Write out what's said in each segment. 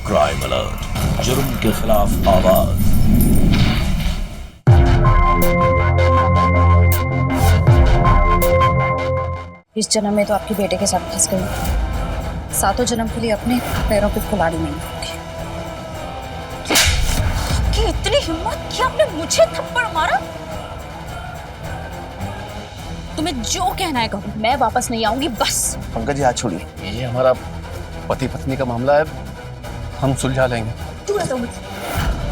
Crime alert, जुर्म के खिलाफ आवाज। इस जन्म में तो आपके बेटे के साथ फंस गई, सातों जन्म के लिए अपने पैरों पे कुल्हाड़ी नहीं होगी। कि इतनी हिम्मत कि आपने मुझे थप्पड़ मारा? तुम्हें जो कहना है कहो, मैं वापस नहीं आऊंगी बस। पंकज जी हाथ छोड़िए, ये हमारा पति पत्नी का मामला है, हम सुलझा लेंगे। दूर हटो मुझसे।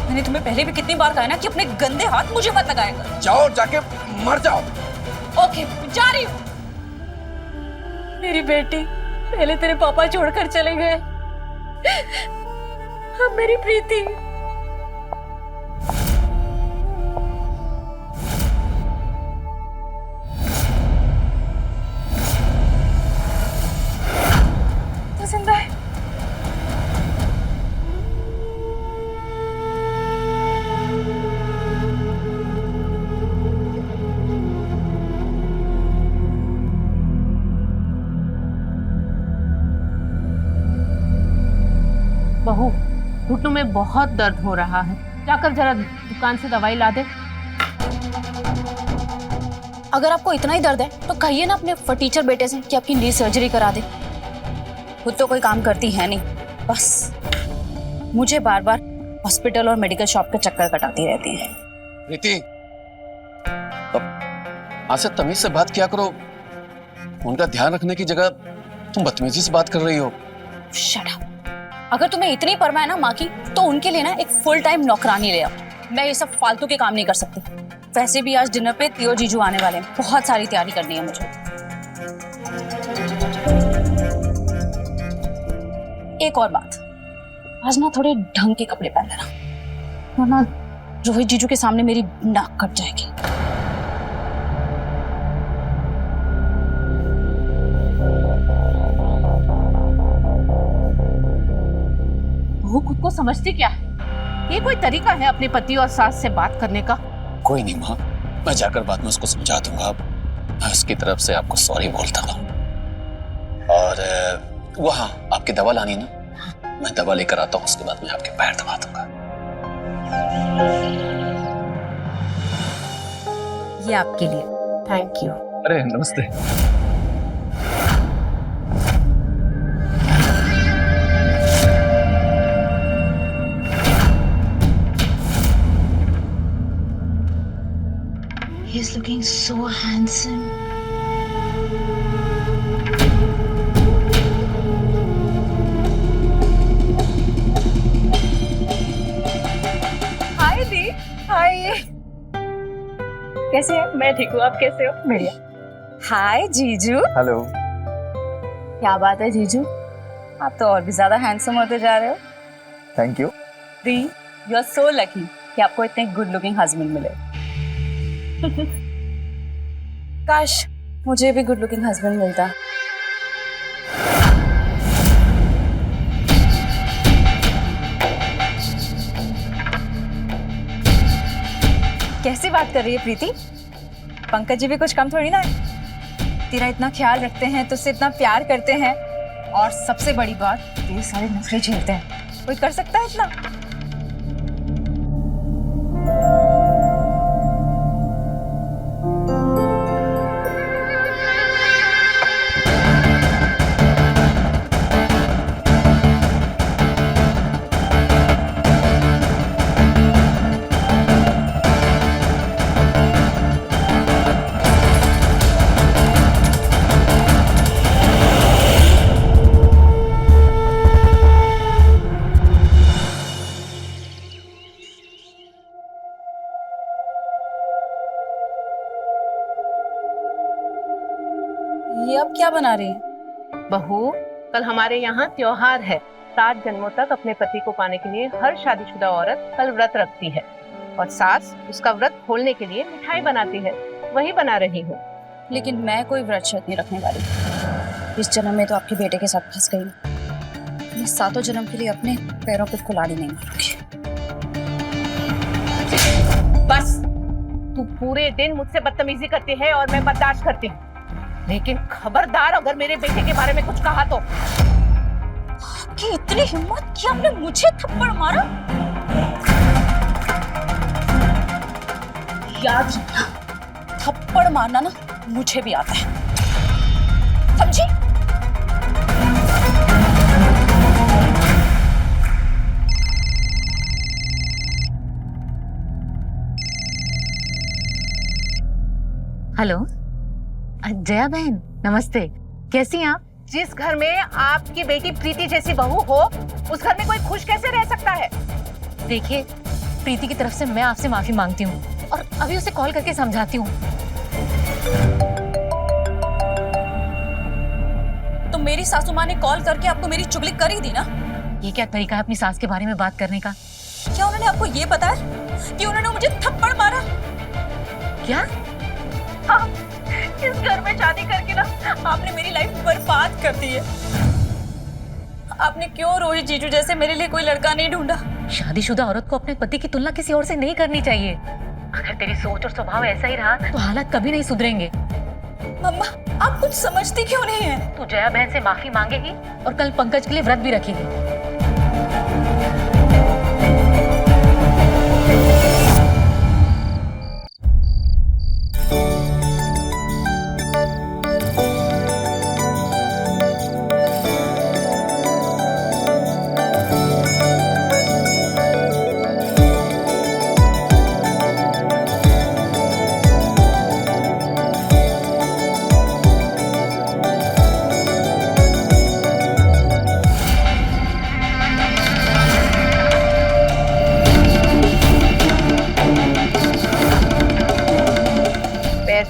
मैंने तुम्हें पहले भी कितनी बार कहा ना कि अपने गंदे हाथ मुझे मत लगाया करो। जाओ, जाके मर जाओ। ओके, जा रही हूँ। मेरी बेटी पहले तेरे पापा छोड़कर चले गए, अब मेरी प्रीति। तो जिंदा है। बहू, घुटनों में बहुत दर्द हो रहा है, जाकर जरा दुकान से दवाई ला दे। अगर आपको इतना ही दर्द है तो कहिए ना अपने फटीचर बेटे से कि आपकी नी सर्जरी करा दे। खुद तो कोई काम करती है नहीं, बस मुझे बार बार हॉस्पिटल और मेडिकल शॉप के चक्कर कटाती रहती है। प्रीति, आज से तमीज से बात किया करो। उनका ध्यान रखने की जगह तुम बदतमीजी से बात कर रही हो। Shut up. अगर तुम्हें इतनी परवाह है ना माँ की, तो उनके लिए ना एक फुल टाइम नौकरानी ले आओ। मैं ये सब फालतू के काम नहीं कर सकती। वैसे भी आज डिनर पे तियो जीजू आने वाले हैं, बहुत सारी तैयारी करनी है मुझे। एक और बात, आज ना थोड़े ढंग के कपड़े पहन लेना, वरना रोहित जीजू के सामने मेरी नाक कट जाएगी। बहू, खुद को समझती क्या है? ये कोई तरीका है अपने पति और सास से बात करने का? कोई नहीं माँ, मैं जाकर बाद में उसको समझा दूंगा। मैं उसकी तरफ से आपको सॉरी बोलता हूँ। और वहाँ आपकी दवा लानी ना, मैं दवा लेकर आता हूँ, उसके बाद मैं आपके पैर दबा दूंगा। ये आपके लिए। Thank you. अरे नमस्ते। He's looking so handsome. हाय दी। हाय। कैसे हैं? मैं ठीक हूँ, आप कैसे हो? बढ़िया। हाय जीजू। हेलो। क्या बात है जीजू, आप तो और भी ज्यादा हैंडसम होते जा रहे हो। Thank you. दी, यू आर सो लकी कि आपको इतने गुड लुकिंग हस्बैंड मिले। काश मुझे भी गुड लुकिंग हस्बैंड मिलता। कैसी बात कर रही है प्रीति? पंकज जी भी कुछ कम थोड़ी ना है। तेरा इतना ख्याल रखते हैं, तुझसे इतना प्यार करते हैं, और सबसे बड़ी बात, तेरे सारे नखरे झेलते हैं। कोई कर सकता है इतना? ये अब क्या बना रही है? बहू, कल हमारे यहाँ त्योहार है। 7 जन्मों तक अपने पति को पाने के लिए हर शादीशुदा औरत कल व्रत रखती है, और सास उसका व्रत खोलने के लिए मिठाई बनाती है। वही बना रही हूँ। लेकिन मैं कोई व्रत शर्त नहीं रखने वाली। इस जन्म में तो आपके बेटे के साथ फंस गई, मैं सातों जन्म के लिए अपने पैरों पे कुल्हाड़ी नहीं मारूंगी। बस, तू पूरे दिन मुझसे बदतमीजी करती है और मैं बर्दाश्त करती हूँ, लेकिन खबरदार अगर मेरे बेटे के बारे में कुछ कहा तो। आपकी इतनी हिम्मत कि आपने मुझे थप्पड़ मारा? याद रखना, थप्पड़ मारना ना मुझे भी आता है, समझी? हेलो जया बहन, नमस्ते। कैसी हैं आप? जिस घर में आपकी बेटी प्रीति जैसी बहू हो, उस घर में कोई खुश कैसे रह सकता है? देखिए, प्रीति की तरफ से मैं आपसे माफी मांगती हूँ और अभी उसे कॉल करके समझाती हूँ। तो मेरी सासू माँ ने कॉल करके आपको मेरी चुगली कर ही दी ना? ये क्या तरीका है अपनी सास के बारे में बात करने का? क्या उन्होंने आपको ये बताया कि उन्होंने मुझे थप्पड़ मारा? क्या? हाँ, इस घर में शादी करके ना आपने मेरी लाइफ बर्बाद कर दी है। आपने क्यों रोहित जीजू जैसे मेरे लिए कोई लड़का नहीं ढूंढा? शादीशुदा औरत को अपने पति की तुलना किसी और से नहीं करनी चाहिए। अगर तेरी सोच और स्वभाव ऐसा ही रहा तो हालात कभी नहीं सुधरेंगे। मम्मा, आप कुछ समझती क्यों नहीं है? तू जया बहन से माफी मांगेगी और कल पंकज के लिए व्रत भी रखेगी।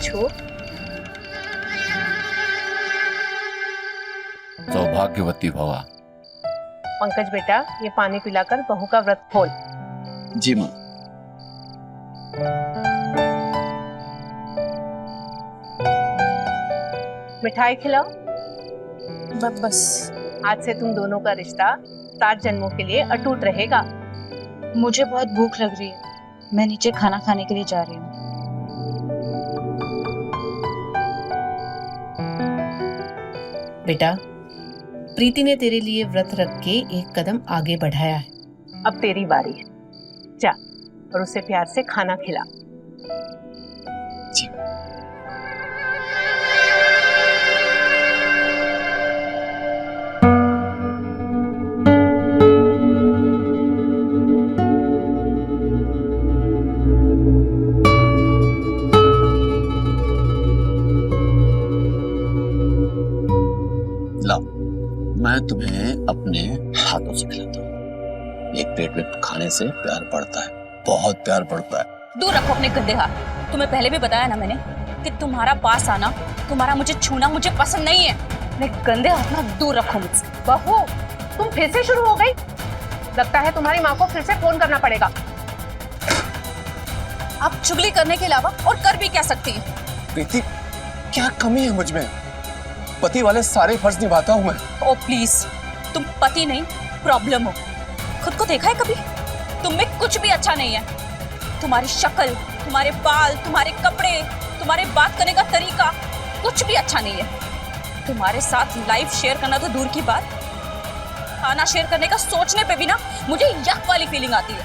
छू। सौभाग्यवती भवा। पंकज बेटा, ये पानी पिलाकर बहू का व्रत खोल। जी माँ। मिठाई खिलाओ। बस आज से तुम दोनों का रिश्ता 7 जन्मों के लिए अटूट रहेगा। मुझे बहुत भूख लग रही है, मैं नीचे खाना खाने के लिए जा रही हूँ। बेटा, प्रीति ने तेरे लिए व्रत रख के एक कदम आगे बढ़ाया है। अब तेरी बारी है, जा और उसे प्यार से खाना खिला। जी। मैं तुम्हें अपने हाथों से खिलाता हूँ। एक प्लेट में खाने से प्यार बढ़ता है, बहुत प्यार बढ़ता है। दूर रखो अपने गंदे हाथ। तुम्हें पहले भी बताया ना मैंने कि तुम्हारा पास आना, तुम्हारा मुझे छूना मुझे पसंद नहीं है। अपने गंदे हाथ ना दूर रखो मुझसे। बहू, तुम फिर से शुरू हो गई। लगता है तुम्हारी माँ को फिर से फोन करना पड़ेगा। आप चुगली करने के अलावा और कर भी क्या सकती है? प्रीति, क्या कमी है मुझ में? पति वाले सारे फर्ज निभाता हूँ मैं। ओ प्लीज, तुम पति नहीं प्रॉब्लम हो। खुद को देखा है कभी? तुम में कुछ भी अच्छा नहीं है। तुम्हारी शक्ल, तुम्हारे बाल, तुम्हारे कपड़े, तुम्हारे बात करने का तरीका कुछ भी अच्छा नहीं है। तुम्हारे साथ लाइफ शेयर करना तो दूर की बात, खाना शेयर करने का सोचने पे भी ना मुझे यक वाली फीलिंग आती है।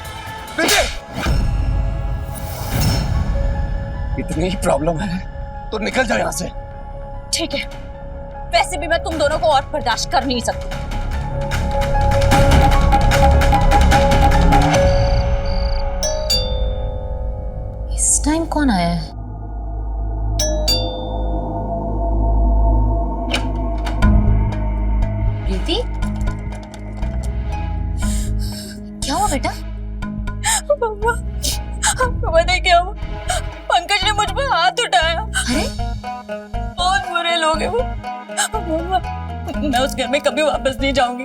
इतनी प्रॉब्लम है तो निकल जाओ यहाँ से। ठीक है, वैसे भी मैं तुम दोनों को और बर्दाश्त कर नहीं सकती। इस टाइम कौन आया है? प्रीति, क्या हुआ बेटा? पता क्या हुआ? पंकज ने मुझ पर हाथ उठाया। अरे, बहुत बुरे लोग हैं वो। मम्मा, मैं उस घर में कभी वापस नहीं जाऊंगी,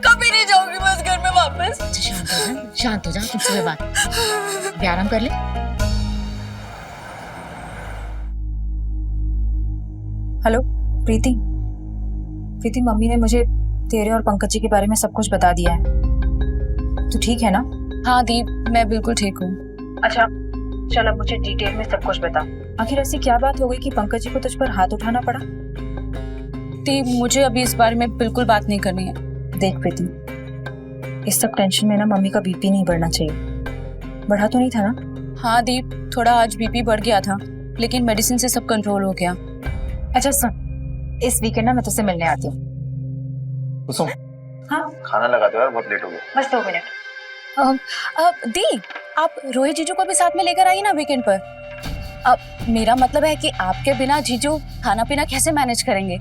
कभी नहीं जाऊंगी मैं उस घर में वापस। शांत हो जा, मुझसे कोई बात। भी आराम कर ले। हेलो प्रीति। प्रीति, मम्मी ने मुझे तेरे और पंकज जी के बारे में सब कुछ बता दिया है। तू ठीक है ना? हाँ दीप, मैं बिल्कुल ठीक हूँ। अच्छा चल, अब मुझे डिटेल में सब कुछ बता। आखिर ऐसी क्या बात हो गई कि पंकज जी को तुझ पर हाथ उठाना पड़ा? दीप, मुझे अभी इस बारे में बिल्कुल बात नहीं करनी है। देख प्रीति, इस सब टेंशन में ना मम्मी का बीपी नहीं बढ़ना चाहिए। बढ़ा तो नहीं था ना? हाँ दीप, थोड़ा आज बीपी बढ़ गया था, लेकिन मेडिसिन से सब कंट्रोल हो गया। अच्छा सुन, इस वीकेंड ना मैं तुझसे मिलने आती हूँ। कुसुम, हाँ खाना लगा दो यार, बहुत लेट हो गया। बस 2 मिनट। दी, आप रोहित जीजू को भी साथ में लेकर आइए ना वीकेंड पर। अब मेरा मतलब है कि आपके बिना जीजू खाना पीना कैसे मैनेज करेंगे?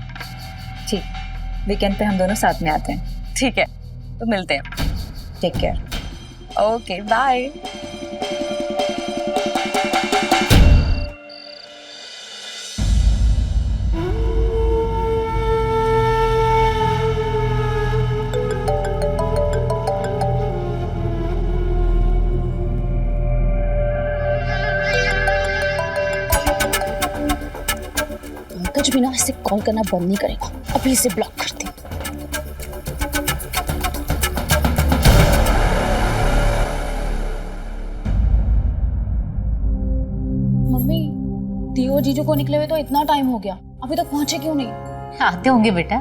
ठीक, वीकेंड पे हम दोनों साथ में आते हैं। ठीक है, तो मिलते हैं। Take care. Okay bye. Pankaj भी ना इसे कॉल करना बंद नहीं करेगा, अभी इसे ब्लॉक करती हूँ। मम्मी, दियो जीजू को निकले हुए तो इतना टाइम हो गया, अभी तक पहुंचे क्यों नहीं? आते होंगे बेटा।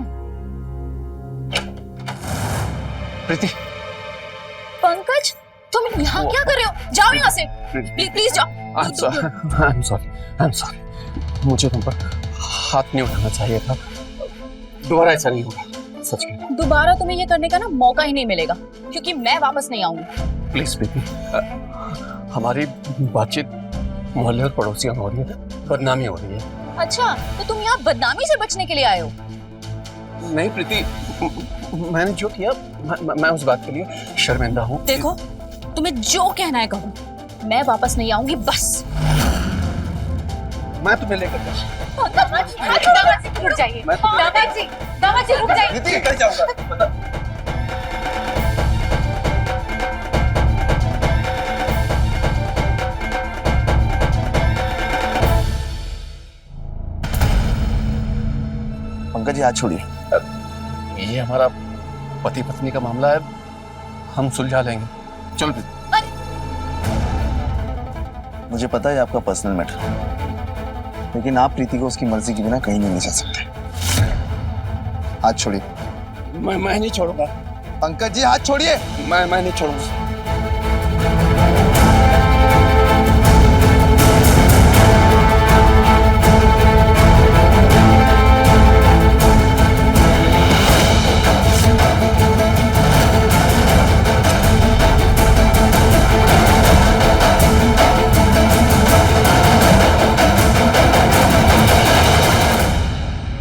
प्रीति, पंकज, तुम यहाँ क्या कर रहे हो? जाओ यहाँ से, प्लीज जाओ। आई एम सॉरी, मुझे तुम पर हाथ नहीं उठाना चाहिए था। दोबारा ऐसा नहीं होगा, सच में। दोबारा तुम्हें ये करने का ना मौका ही नहीं मिलेगा, क्योंकि मैं वापस नहीं आऊंगी। प्लीज प्रीति, हमारी बातचीत मोहल्ले और पड़ोसियों में हो रही है, बदनामी हो रही है। अच्छा, तो तुम यहाँ बदनामी से बचने के लिए आए हो? नहीं प्रीति, मैंने जो किया मैं उस बात के लिए शर्मिंदा हूँ। देखो, तुम्हें जो कहना है कहो, मैं वापस नहीं आऊंगी बस। मैं तुम्हें लेकर जाऊंगा। दामाद जी रुक जाइए। दामाद जी रुक जाइए। प्रीति निकल जाऊंगा, बता। पंकज जी हाथ छोड़िए। ये हमारा पति पत्नी का मामला है, हम सुलझा लेंगे। चल प्रीति। मुझे पता है आपका पर्सनल मैटर, लेकिन आप प्रीति को उसकी मर्जी के बिना कहीं नहीं ले जा सकते। हाथ छोड़िए। मैं नहीं छोड़ूंगा। पंकज जी हाथ छोड़िए। मैं नहीं छोड़ूंगा।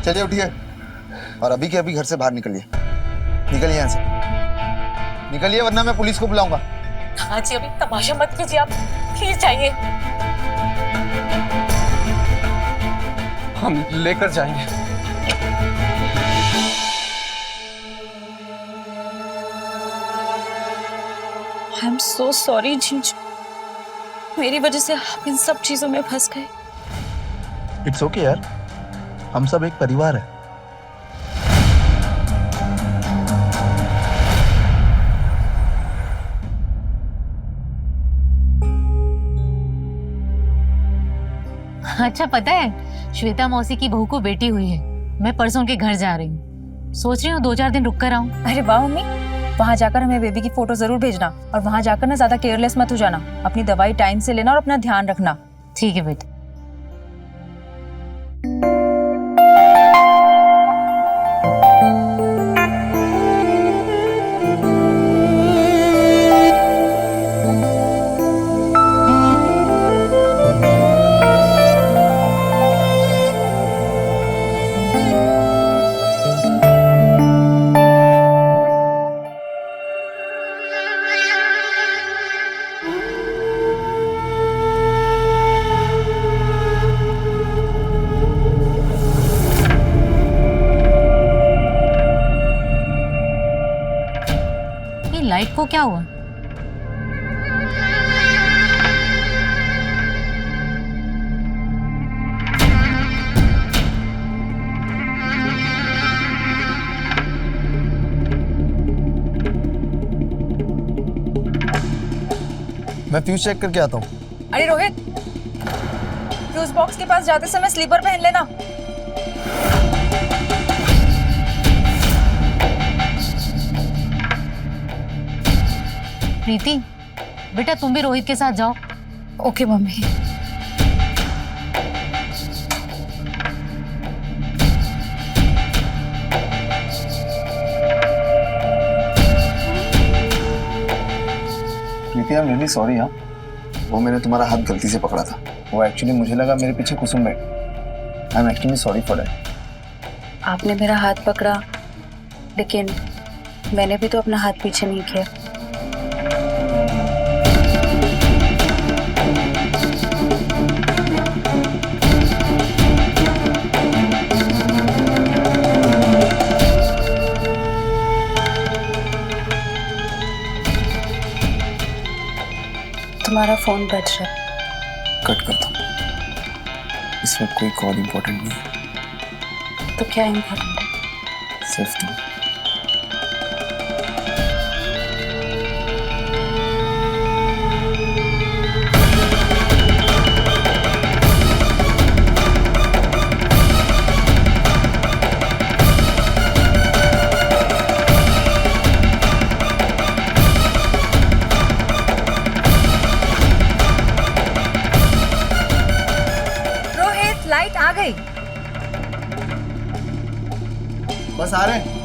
चलिए उठिए और अभी के अभी घर से बाहर निकलिए। निकलिए यहाँ से, निकलिए वरना मैं पुलिस को बुलाऊंगा। हाँ जी, अभी तमाशा मत कीजिए आप, प्लीज जाइए। हम लेकर जाएंगे। आई एम सो सॉरी जीजू, मेरी वजह से आप इन सब चीजों में फंस गए। इट्स ओके यार, हम सब एक परिवार है। अच्छा पता है, श्वेता मौसी की बहू को बेटी हुई है। मैं परसों के घर जा रही हूँ, सोच रही हूँ 2-4 दिन रुक कर आऊँ। अरे वाह मम्मी, वहाँ जाकर हमें बेबी की फोटो जरूर भेजना, और वहाँ जाकर ना ज्यादा केयरलेस मत हो जाना। अपनी दवाई टाइम से लेना और अपना ध्यान रखना। ठीक है बेटा। लाइट को क्या हुआ? मैं फ्यूज चेक करके आता हूँ। अरे रोहित, फ्यूज बॉक्स के पास जाते समय स्लीपर पहन लेना। प्रीति, बेटा तुम भी रोहित के साथ जाओ। Okay mummy. Preeti, I am really sorry. हाँ, वो मैंने तुम्हारा हाथ गलती से पकड़ा था। वो एक्चुअली मुझे लगा मेरे पीछे कुसुम बैठ। I am actually sorry for that. आपने मेरा हाथ पकड़ा, लेकिन मैंने भी तो अपना हाथ पीछे नहीं किया। तुम्हारा फोन बज रहा है। कट करता हूँ, इस वक्त कोई कॉल इम्पोर्टेंट नहीं है। तो क्या इम्पोर्टेंट है? सिर्फ तुम। रोहित, लाइट आ गई। बस आ रहे हैं।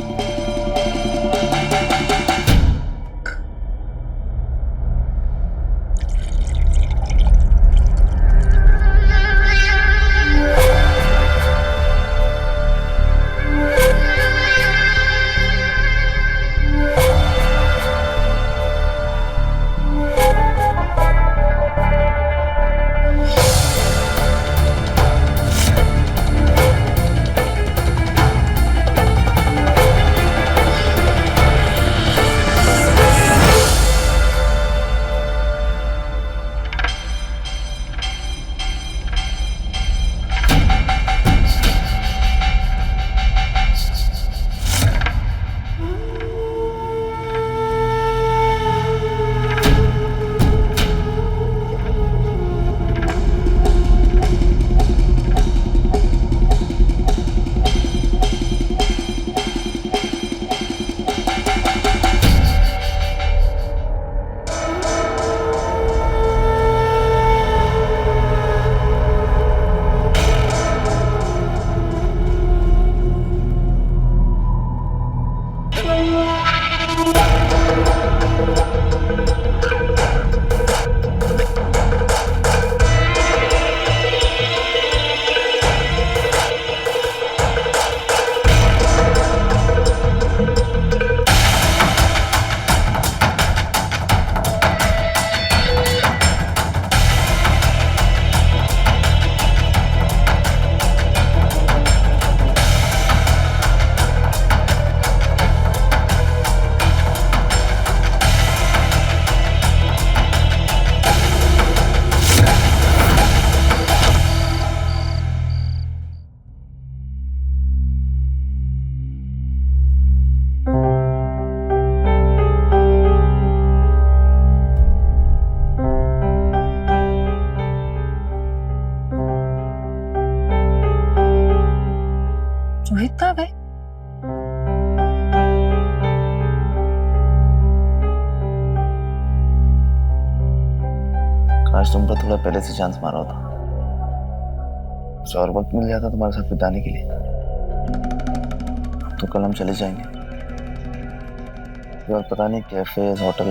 रोहित कहाँ गए? काश तुम पर थोड़ा पहले से चांस मारा होता, कुछ और वक्त मिल जाता तुम्हारे साथ बिताने के लिए। तो कल हम चले जाएंगे और पता नहीं कैफे होटल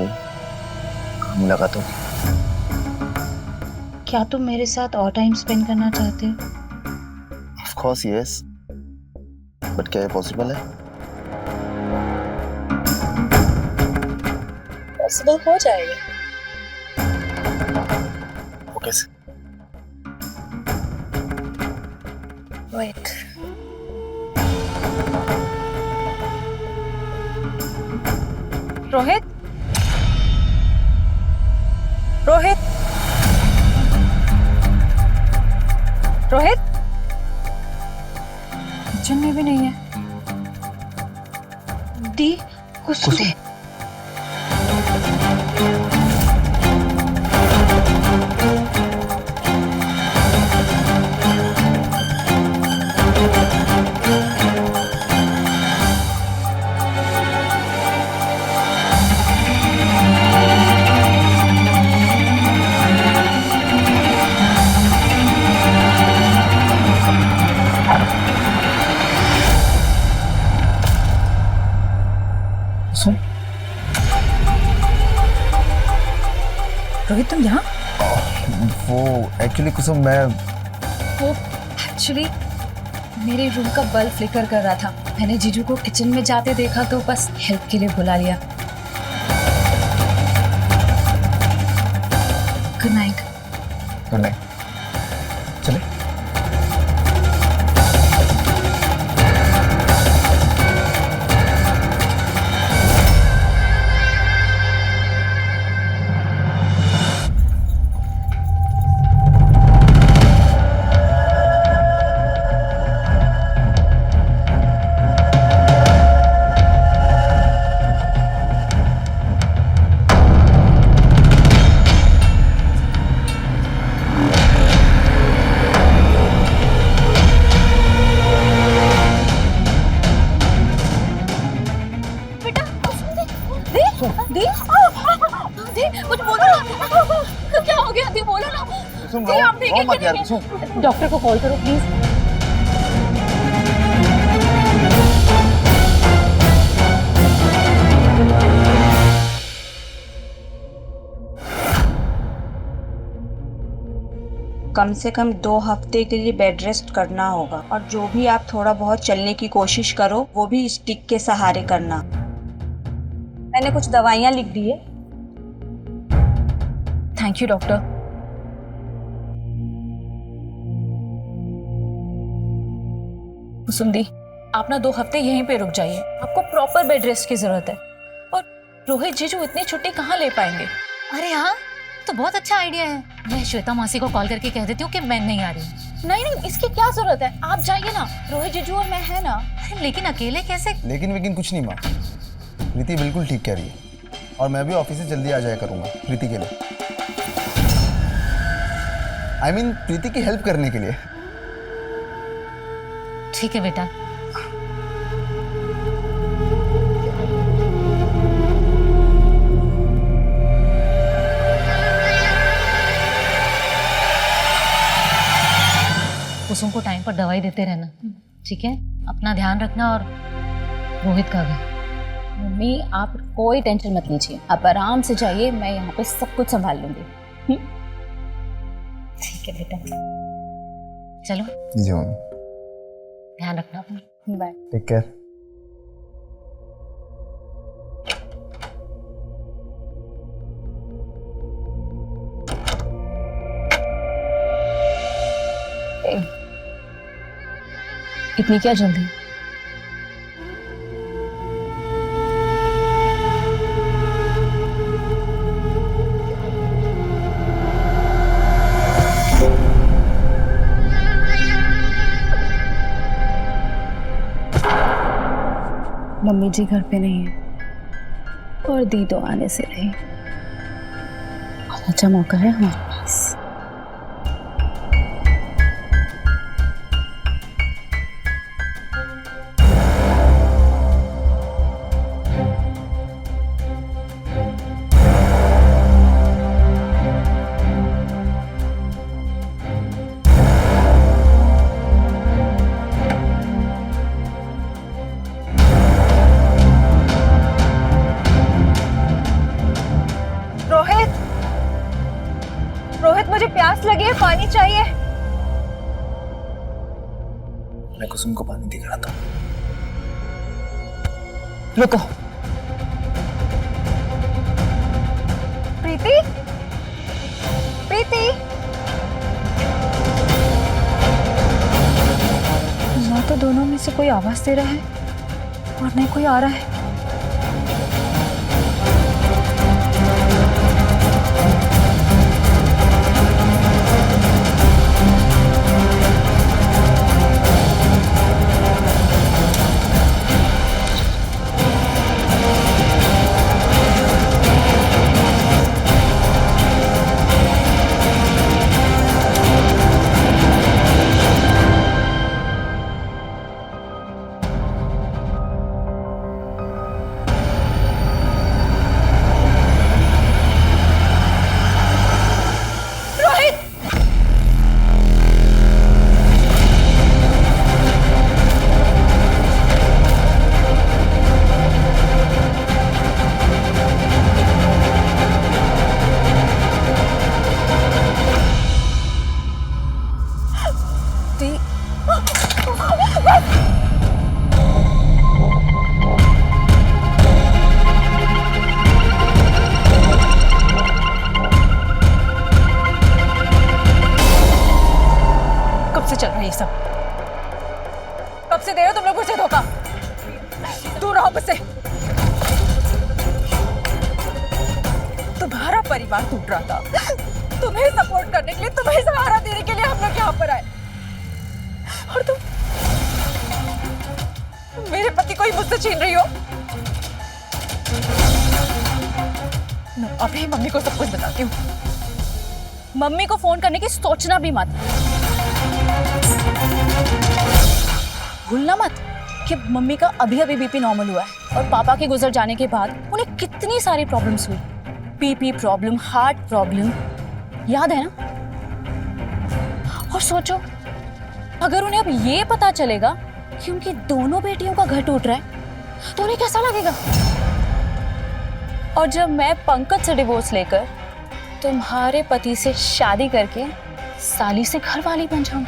मुलाकात होगी। क्या तुम मेरे साथ और टाइम स्पेंड करना चाहते हो? ऑफ कोर्स यस, बट क्या ये पॉसिबल है? पॉसिबल हो जाएगा। वो कैसे? वेट, रोहित, रोहित, रोहित, किचन में भी नहीं है। दी कुसुम। रोहित तुम यहाँ? वो एक्चुअली कुसुम मैं वो एक्चुअली मेरे रूम का बल्ब फ्लिकर कर रहा था। मैंने जीजू को किचन में जाते देखा तो बस हेल्प के लिए बुला लिया। Good night. Good night. चले। कुछ बोलो ना। क्या हो गया? दी बोलो ना। कुसुम दी, आप देखें रो मत कि यार नहीं? कुसुम। डॉक्टर को कॉल करो प्लीज। कम से कम 2 हफ्ते के लिए बेड रेस्ट करना होगा और जो भी आप थोड़ा बहुत चलने की कोशिश करो वो भी स्टिक के सहारे करना। मैंने कुछ दवाइयाँ लिख दी है। Thank you doctor. कुसुम दी, आप ना 2 हफ्ते यहीं पे रुक जाइए। आपको प्रॉपर बेड रेस्ट की जरूरत है। और रोहित जीजू इतनी छुट्टी कहाँ ले पाएंगे? अरे हाँ, तो बहुत अच्छा आइडिया है। मैं श्वेता मौसी को कॉल करके कह देती हूँ कि मैं नहीं आ रही। नहीं नहीं, इसकी क्या जरूरत है? आप जाइए ना, रोहित जीजू और मैं है ना। अरे लेकिन अकेले कैसे? लेकिन कुछ नहीं माँ, प्रीति बिल्कुल ठीक कह रही है और मैं भी ऑफिस से जल्दी आ जाया करूंगा प्रीति के लिए। I mean, प्रीति की हेल्प करने के लिए। ठीक है बेटा। कुसुम को टाइम पर दवाई देते रहना, ठीक है? अपना ध्यान रखना और रोहित का भी। मम्मी आप कोई टेंशन मत लीजिए, आप आराम से जाइए, मैं यहाँ पे सब कुछ संभाल लूंगी। ठीक है बेटा, चलो जी मम्मी। ध्यान रखना अपना। बाय। Take care. इतनी क्या जल्दी? मम्मी जी घर पे नहीं है और दी तो आने से रही। बहुत अच्छा मौका है हमारे पास। रोहित, मुझे प्यास लगी है, पानी चाहिए। मैं कुसुम को पानी दिख रहा था। रुको। प्रीति, प्रीति। ना तो दोनों में से कोई आवाज दे रहा है और नहीं कोई आ रहा है। परिवार टूट रहा था, तुम्हें सपोर्ट करने के लिए, तुम्हें सहारा देने के लिए हम लोग यहाँ पर आए, और तुम मेरे पति को ही मुझसे छीन रही हो। अभी मम्मी को सब कुछ बताती हूँ। मम्मी को फोन करने की सोचना भी मत। भूलना मत कि मम्मी का अभी अभी बीपी नॉर्मल हुआ है और पापा के गुजर जाने के बाद उन्हें कितनी सारी प्रॉब्लम्स हुई। बीपी प्रॉब्लम, हार्ट प्रॉब्लम, याद है ना? और सोचो, अगर उन्हें अब ये पता चलेगा कि उनकी दोनों बेटियों का घर टूट रहा है तो उन्हें कैसा लगेगा? और जब मैं पंकज से डिवोर्स लेकर तुम्हारे पति से शादी करके साली से घर वाली बन जाऊं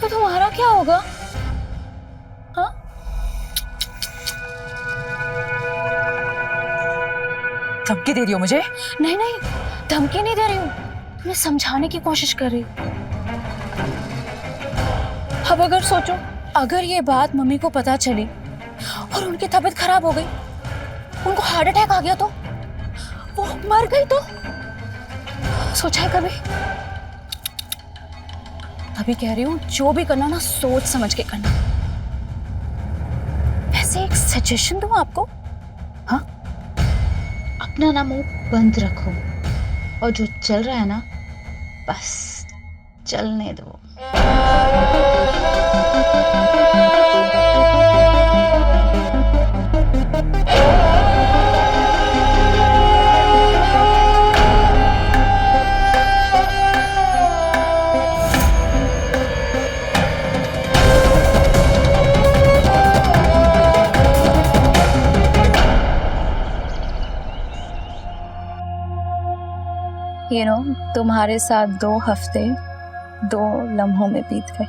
तो तुम्हारा क्या होगा? हाँ? धमकी दे रही हो मुझे? नहीं नहीं, धमकी नहीं दे रही हूँ, तुम्हें समझाने की कोशिश कर रही हूँ। अब अगर सोचो, अगर ये बात मम्मी को पता चली और उनकी तबीयत खराब हो गई, उनको हार्ट अटैक आ गया तो, वो मर गई तो, सोचा है कभी? अभी कह रही हूँ, जो भी करना ना सोच समझ के करना। वैसे एक सजेशन दूँ आपको, हाँ? अपना ना मुंह बंद रखो और जो चल रहा है ना बस चलने दो। You know, तुम्हारे साथ 2 हफ्ते 2 लम्हों में बीत गए।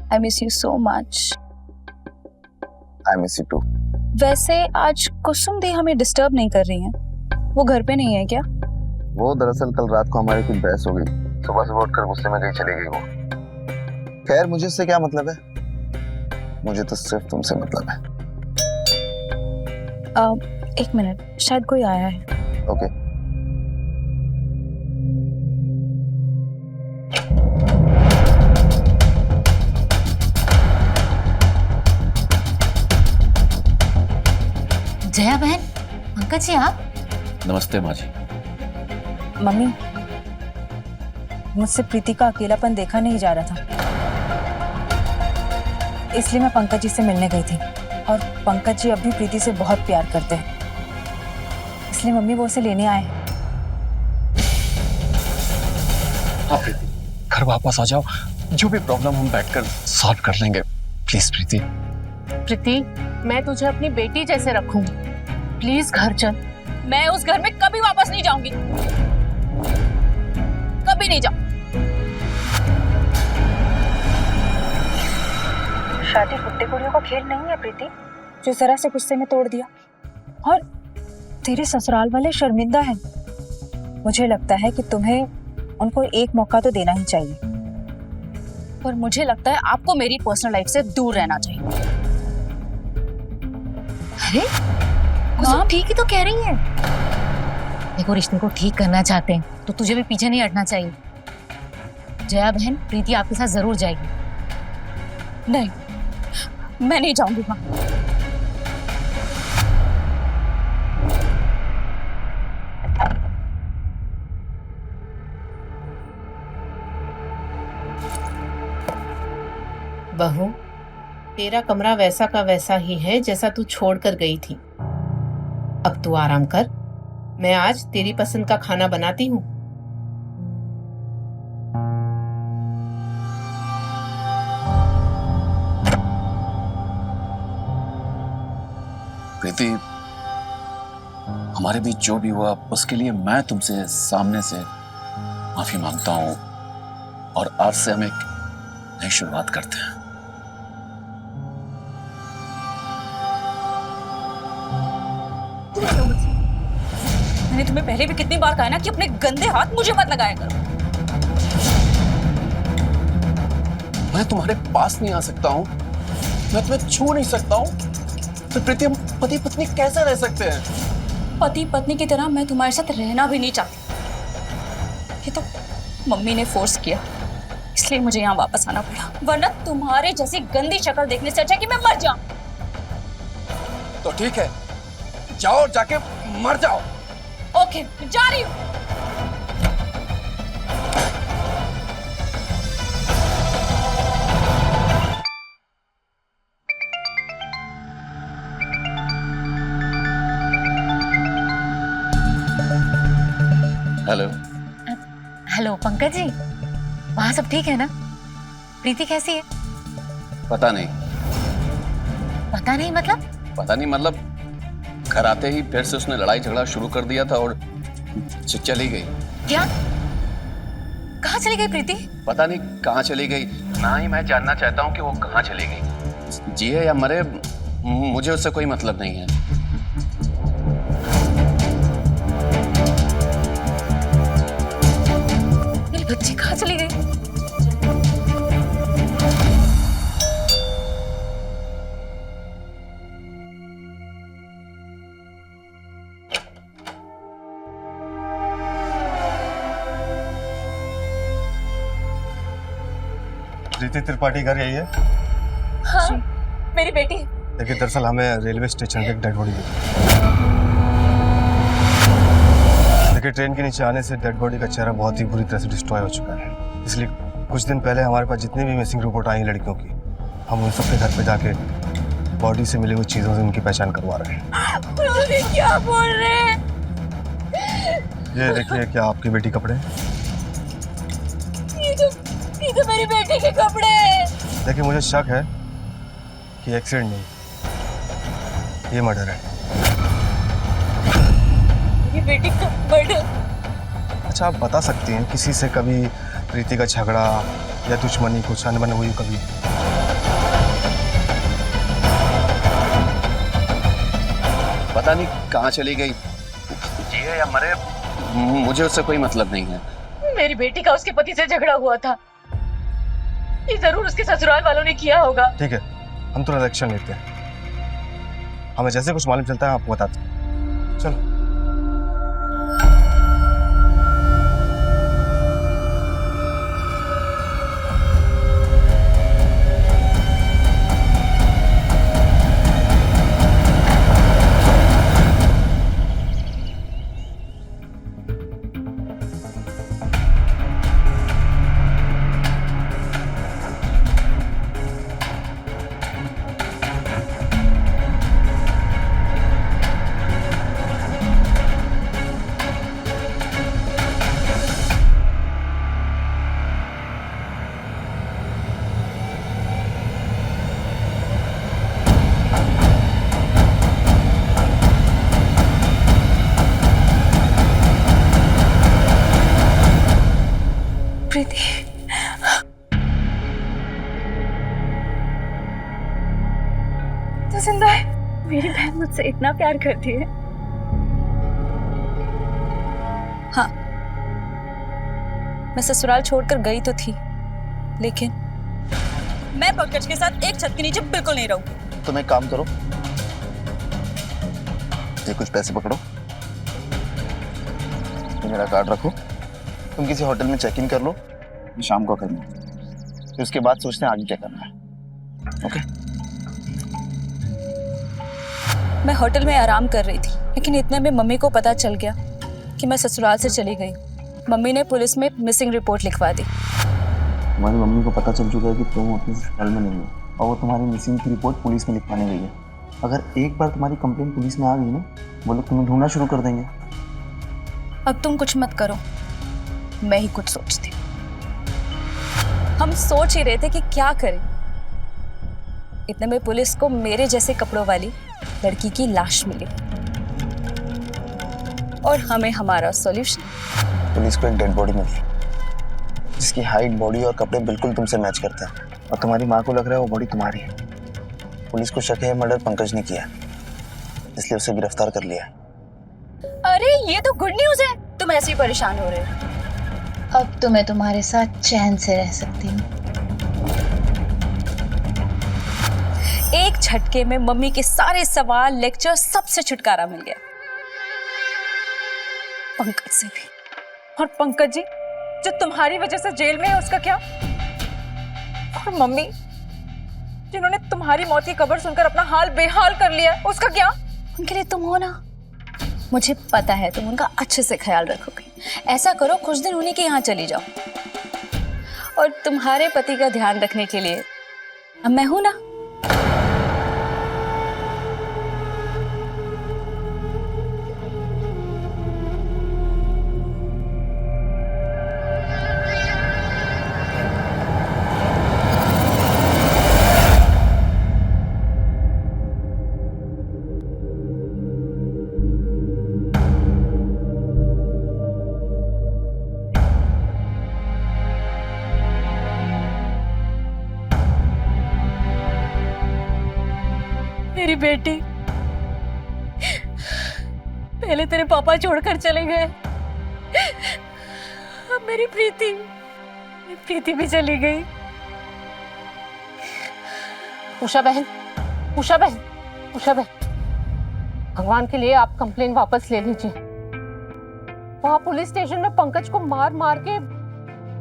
I miss you so much. I miss you too. वैसे आज कुसुम दी हमें डिस्टर्ब नहीं कर रही हैं। वो घर पे नहीं है क्या? वो दरअसल कल रात को हमारी कुछ बहस हो गई, सुबह सुबह उठकर गुस्से में कहीं चली गई वो। खैर, मुझे इससे क्या मतलब है? मुझे तो सिर्फ तुमसे मतलब है। 1 मिनट, शायद कोई आया है। ओके। जया बहन, पंकज जी आप? नमस्ते माँ जी। मम्मी, मुझसे प्रीति का अकेलापन देखा नहीं जा रहा था, इसलिए मैं पंकज जी से मिलने गई थी। और पंकज जी अभी प्रीति से बहुत प्यार करते हैं, इसलिए मम्मी वो उसे लेने आए। हाँ प्रीति, घर वापस आ जाओ, जो भी प्रॉब्लम हम बैठकर सॉल्व कर लेंगे। प्लीज प्रीति। प्रीति, मैं तुझे अपनी बेटी जैसे रखूंगी, प्लीज घर चल। मैं उस घर में कभी वापस नहीं जाऊंगी, कभी नहीं जाऊं। शादी बुड्ढे कुड़ियों का खेल नहीं है प्रीति, जो जरा से गुस्से में तोड़ दिया। और तेरे ससुराल वाले शर्मिंदा हैं। मुझे लगता है कि तुम्हें उनको एक मौका तो देना ही चाहिए। पर मुझे लगता है आपको मेरी पर्सनल लाइफ से दूर रहना चाहिए। अरे कुसुम ठीक ही तो कह रही है। देखो, रिश्ते को ठीक करना चाहते हैं तो तुझे भी पीछे नहीं हटना चाहिए। जया बहन, प्रीति आपके साथ जरूर जाएगी। नहीं, मैं नहीं जाऊंगी वहां। बहू, तेरा कमरा वैसा का वैसा ही है जैसा तू छोड़ कर गई थी। अब तू आराम कर, मैं आज तेरी पसंद का खाना बनाती हूँ। प्रीति, हमारे बीच जो भी हुआ उसके लिए मैं तुमसे सामने से माफी मांगता हूँ, और आज से हम एक नई शुरुआत करते हैं। मैंने तुम्हें पहले भी कितनी बार कहा ना कि अपने गंदे हाथ मुझे मत लगाया करो। मैं तुम्हारे पास नहीं आ सकता हूँ, मैं तुम्हें छू नहीं सकता हूँ, तो प्रीति हम पति पत्नी कैसे रह सकते हैं? पति पत्नी की तरह मैं तुम्हारे साथ रहना भी नहीं चाहती। ये तो मम्मी ने फोर्स किया, इसलिए मुझे यहाँ वापस आना पड़ा, वरना तुम्हारे जैसी गंदी शक्ल देखने से अच्छा कि मैं मर जाऊं। तो ठीक है, जाओ, जाके मर जाओ। ओके, जा रही हूँ। हेलो। हेलो पंकज जी, वहाँ सब ठीक है ना? प्रीति कैसी है? पता नहीं। पता नहीं मतलब? पता नहीं मतलब घर आते ही फिर से उसने लड़ाई झगड़ा शुरू कर दिया था और चली गई। क्या? कहाँ चली गई प्रीति? पता नहीं कहाँ चली गई, ना ही मैं जानना चाहता हूँ कि वो कहाँ चली गई। जिए या मरे, मुझे उससे कोई मतलब नहीं है। मेरी बच्ची कहाँ चली गई? प्रीति त्रिपाठी घर यही है? हाँ, मेरी बेटी। देखिए, दरअसल हमें रेलवे स्टेशन पे एक डेड बॉडी मिली। देखिए, ट्रेन के नीचे आने से डेड बॉडी का चेहरा बहुत ही बुरी तरह से डिस्ट्रॉय हो चुका है। इसलिए कुछ दिन पहले हमारे पास जितनी भी मिसिंग रिपोर्ट आई लड़कियों की, हम उन सबके घर पे जाके बॉडी से मिली हुई चीजों से उनकी पहचान करवा रहे हैं। क्या बोल रहे हैं? ये देखिए, क्या आपकी बेटी कपड़े? ये तो मेरी बेटी के कपड़े हैं। देखिए, मुझे शक है कि एक्सीडेंट नहीं, ये मर्डर है। मेरी बेटी का मर्डर? अच्छा, आप बता सकती हैं किसी से कभी प्रीति का झगड़ा या दुश्मनी, कुछ अनबन हुई कभी? पता नहीं कहाँ चली गई, जिए या मरे, मुझे उससे कोई मतलब नहीं है। मेरी बेटी का उसके पति से झगड़ा हुआ था, ये जरूर उसके ससुराल वालों ने किया होगा। ठीक है, हम तुरंत एक्शन लेते हैं। हमें जैसे कुछ मालूम चलता है आपको बताते हैं। चलो। प्रीति, तो जिंदा है। मेरी बहन मुझसे इतना प्यार करती है। हाँ, मैं ससुराल छोड़कर गई तो थी, लेकिन मैं पंकज के साथ एक छत के नीचे बिल्कुल नहीं रहूंगी। तुम एक काम करो, ये कुछ पैसे पकड़ो, ये मेरा कार्ड रखो, तुम किसी होटल में चेक इन कर लो, शाम को करना, फिर उसके बाद सोचते हैं आगे क्या करना है। ओके? मैं होटल में आराम कर रही थी, लेकिन इतने में मम्मी को पता चल गया कि मैं ससुराल से चली गई। मम्मी ने पुलिस में मिसिंग रिपोर्ट लिखवा दी। तुम्हारी मम्मी को पता चल चुका है कि तुम अपने ससुराल में नहीं हो और वो तुम्हारी मिसिंग की रिपोर्ट पुलिस में लिखवाने गई है। अगर एक बार तुम्हारी कंप्लेन पुलिस में आ गई ना, वो लोग तुम्हें ढूंढना शुरू कर देंगे। अब तुम कुछ मत करो, मैं ही कुछ सोचती हूँ। हम सोच ही रहे थे कि क्या करें, इतने में पुलिस को मेरे जैसे कपड़ों वाली लड़की की लाश मिली और हमें हमारा सॉल्यूशन। पुलिस को एक डेड बॉडी मिली जिसकी हाइट, बॉडी और कपड़े बिल्कुल तुमसे मैच करते हैं और तुम्हारी माँ को लग रहा है वो बॉडी तुम्हारी है। पुलिस को शक है मर्डर पंकज ने किया, इसलिए उसे गिरफ्तार कर लिया। अरे ये तो गुड न्यूज़ है, तुम ऐसे ही परेशान हो रहे हो। अब तो मैं तुम्हारे साथ चैन से रह सकती हूँ। एक झटके में मम्मी के सारे सवाल, लेक्चर, सबसे छुटकारा मिल गया। पंकज से भी। और पंकज जी जो तुम्हारी वजह से जेल में है उसका क्या? और मम्मी जिन्होंने तुम्हारी मौत की खबर सुनकर अपना हाल बेहाल कर लिया उसका क्या? उनके लिए तुम हो ना, मुझे पता है तुम उनका अच्छे से ख्याल रखोगे। ऐसा करो कुछ दिन उन्हीं के यहाँ चली जाओ, और तुम्हारे पति का ध्यान रखने के लिए अब मैं हूं ना। मेरी बेटी, पहले तेरे पापा छोड़कर चले गए, अब मेरी प्रीति भी चली गई। उषा बहन, भगवान के लिए आप कंप्लेन वापस ले लीजिए। वहां पुलिस स्टेशन में पंकज को मार मार के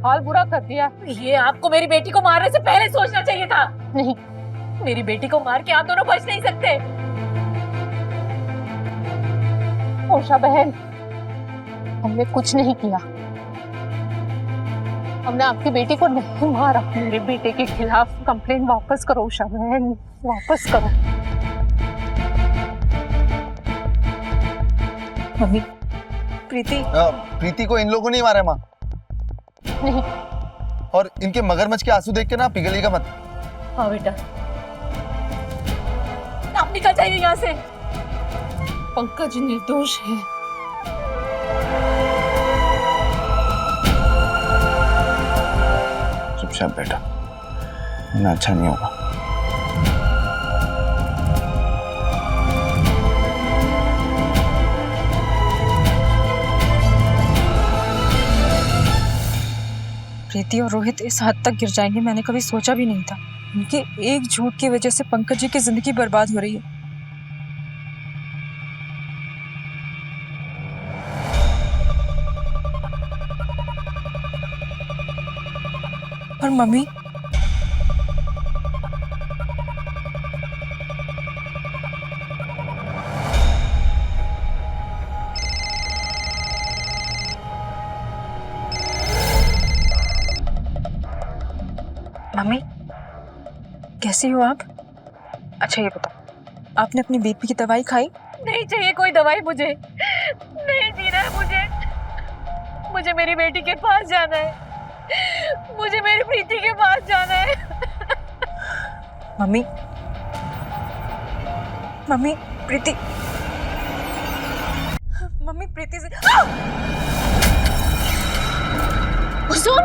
हाल बुरा कर दिया। ये आपको मेरी बेटी को मारने से पहले सोचना चाहिए था। नहीं, मेरी बेटी को मार के आप दोनों बच नहीं सकते। उषा बहन, हमने कुछ नहीं किया, हमने आपकी बेटी को नहीं मारा। मेरे बेटे के खिलाफ कंप्लेन वापस करो उषा बहन, वापस करो। मम्मी प्रीति को इन लोगों ने मारा माँ। नहीं। और इनके मगरमच्छ के आंसू देख के ना पिघलिएगा मत। हाँ बेटा, आप निकल जाइए यहाँ से। पंकज निर्दोष है। चुपचाप बेटा, ना अच्छा नहीं होगा। प्रीति और रोहित इस हद तक गिर जाएंगे मैंने कभी सोचा भी नहीं था। उनके एक झूठ की वजह से पंकज जी की जिंदगी बर्बाद हो रही है। और मम्मी, मम्मी कैसी हो आप? अच्छा ये बताओ, आपने अपनी बीपी की दवाई खाई? नहीं चाहिए कोई दवाई मुझे, नहीं जीना है मुझे मेरी बेटी के पास जाना है, मुझे मेरी प्रीति के पास जाना है। मम्मी प्रीति से कुसुम,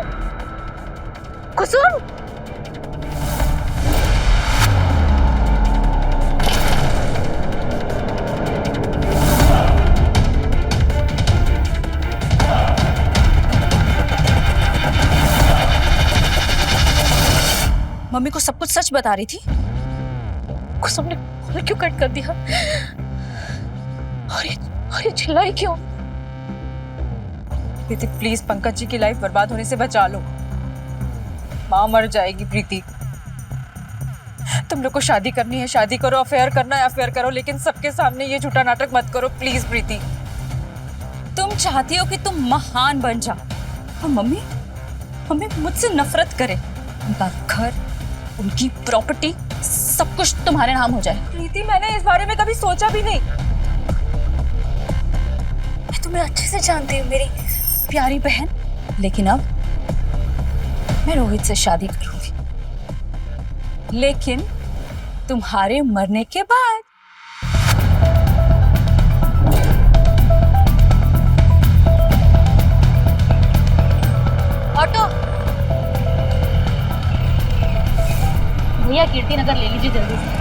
मम्मी को सब कुछ सच बता रही थी। कुसुम ने कॉल क्यों कट कर दिया? और ये चिल्लाई क्यों? प्रीति प्लीज पंकज जी की लाइफ बर्बाद होने से बचा लो। माँ मर जाएगी। प्रीति तुम लोग को शादी करनी है शादी करो, अफेयर करना है अफेयर करो, लेकिन सबके सामने ये झूठा नाटक मत करो प्लीज। प्रीति तुम चाहती हो कि तुम महान बन जाओ और मम्मी मुझसे नफरत करे, उनका घर, उनकी प्रॉपर्टी, सब कुछ तुम्हारे नाम हो जाए। प्रीति मैंने इस बारे में कभी सोचा भी नहीं। मैं तुम्हें अच्छे से जानती हूँ मेरी प्यारी बहन, लेकिन अब मैं रोहित से शादी करूंगी, लेकिन तुम्हारे मरने के बाद। ऑटो भैया, कीर्ति नगर ले लीजिए जल्दी से।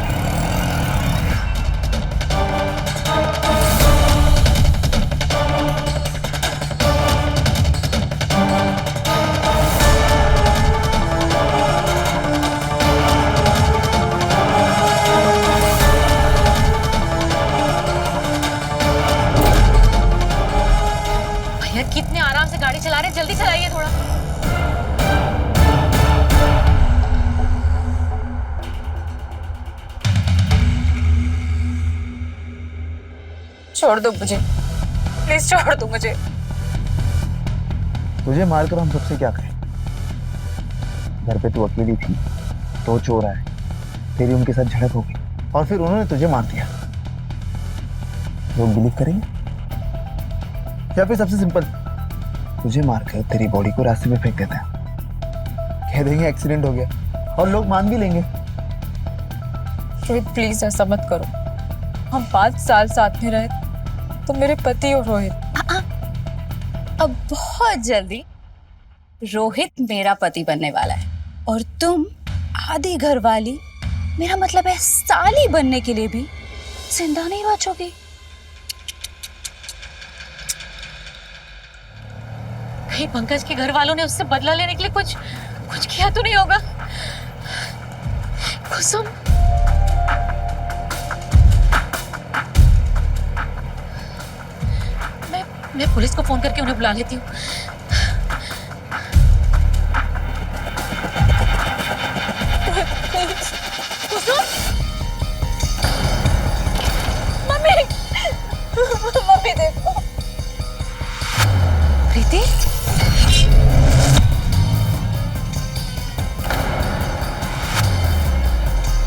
यार कितने आराम से गाड़ी चला रहे हैं, जल्दी चलाइए थोड़ा। छोड़ दो मुझे, प्लीज छोड़ दो मुझे। तुझे मारकर हम सबसे क्या करें? घर पे तू अकेली थी, तो चोर आए, तेरी उनके साथ झड़प हो गई और फिर उन्होंने तुझे मार दिया। लोग बिलीव करेंगे? या फिर सबसे सिंपल, तुझे मारकर तेरी बॉडी को रास्ते में फेंक देते हैं, कह देंगे एक्सीडेंट हो गया और लोग मान भी लेंगे। रोहित प्लीज ऐसा मत करो। हम 5 साल साथ में रहे, तुम मेरे पति हो रोहित। अब बहुत जल्दी रोहित मेरा पति बनने वाला है और तुम आधी घरवाली, मेरा मतलब है साली बनने के लिए भी जिंदा नहीं बचोगी। कहीं पंकज के घर वालों ने उससे बदला लेने के लिए कुछ किया तो नहीं होगा? कुसुम, मैं पुलिस को फोन करके उन्हें बुला लेती हूँ। कुसुम, मम्मी, मम्मी देखो। प्रीति,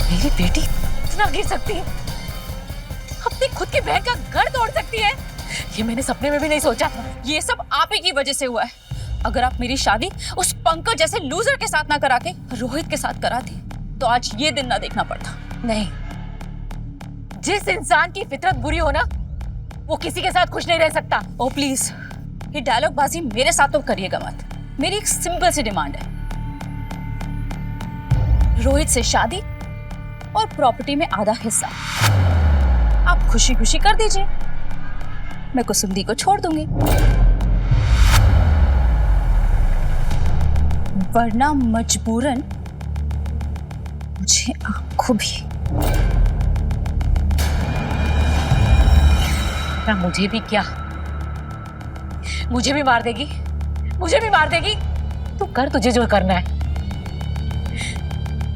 मेरी बेटी इतना गिर सकती है, अपनी खुद की बहन का घर तोड़ सकती है, ये मैंने सपने में भी नहीं सोचा था। ये सब आप ही की वजह से हुआ है। अगर आप मेरी शादी उस पंकज जैसे लूजर के साथ ना करा के रोहित के साथ कराती, तो आज ये दिन ना देखना पड़ता। नहीं, जिस इंसान की फितरत बुरी हो ना, वो किसी के साथ खुश नहीं रह सकता। ओ प्लीज, ये डायलॉग बाजी मेरे साथ तो करिएगा मत। मेरी एक सिंपल सी डिमांड है, रोहित से शादी और प्रॉपर्टी में आधा हिस्सा आप खुशी खुशी कर दीजिए, मैं कुसुम दी को छोड़ दूंगी। वरना मजबूरन मुझे आपको भी। मुझे भी क्या, मुझे भी मार देगी, मुझे भी मार देगी। तू कर तुझे जो करना है,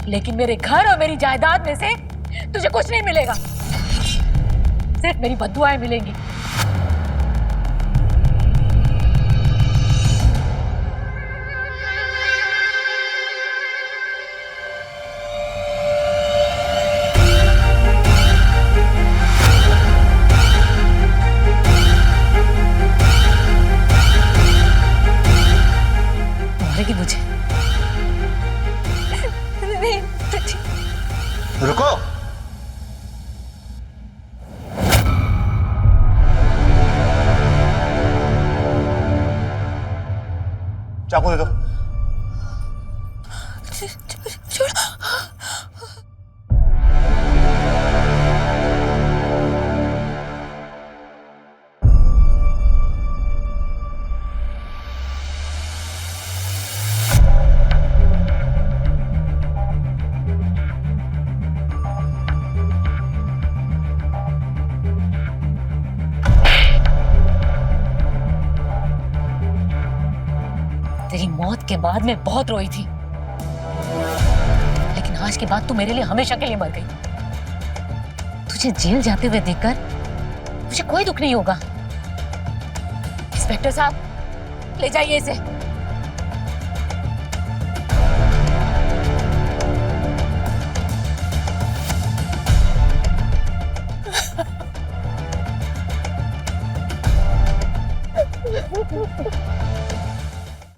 लेकिन मेरे घर और मेरी जायदाद में से तुझे कुछ नहीं मिलेगा, सिर्फ मेरी बद्दुआएं मिलेंगी। मारेगी मुझे? रुको, चाकू दे दो। तेरी मौत के बाद मैं बहुत रोई थी, लेकिन आज के बाद तू मेरे लिए हमेशा के लिए मर गई। तुझे जेल जाते हुए देखकर मुझे कोई दुख नहीं होगा। इंस्पेक्टर साहब, ले जाइए इसे।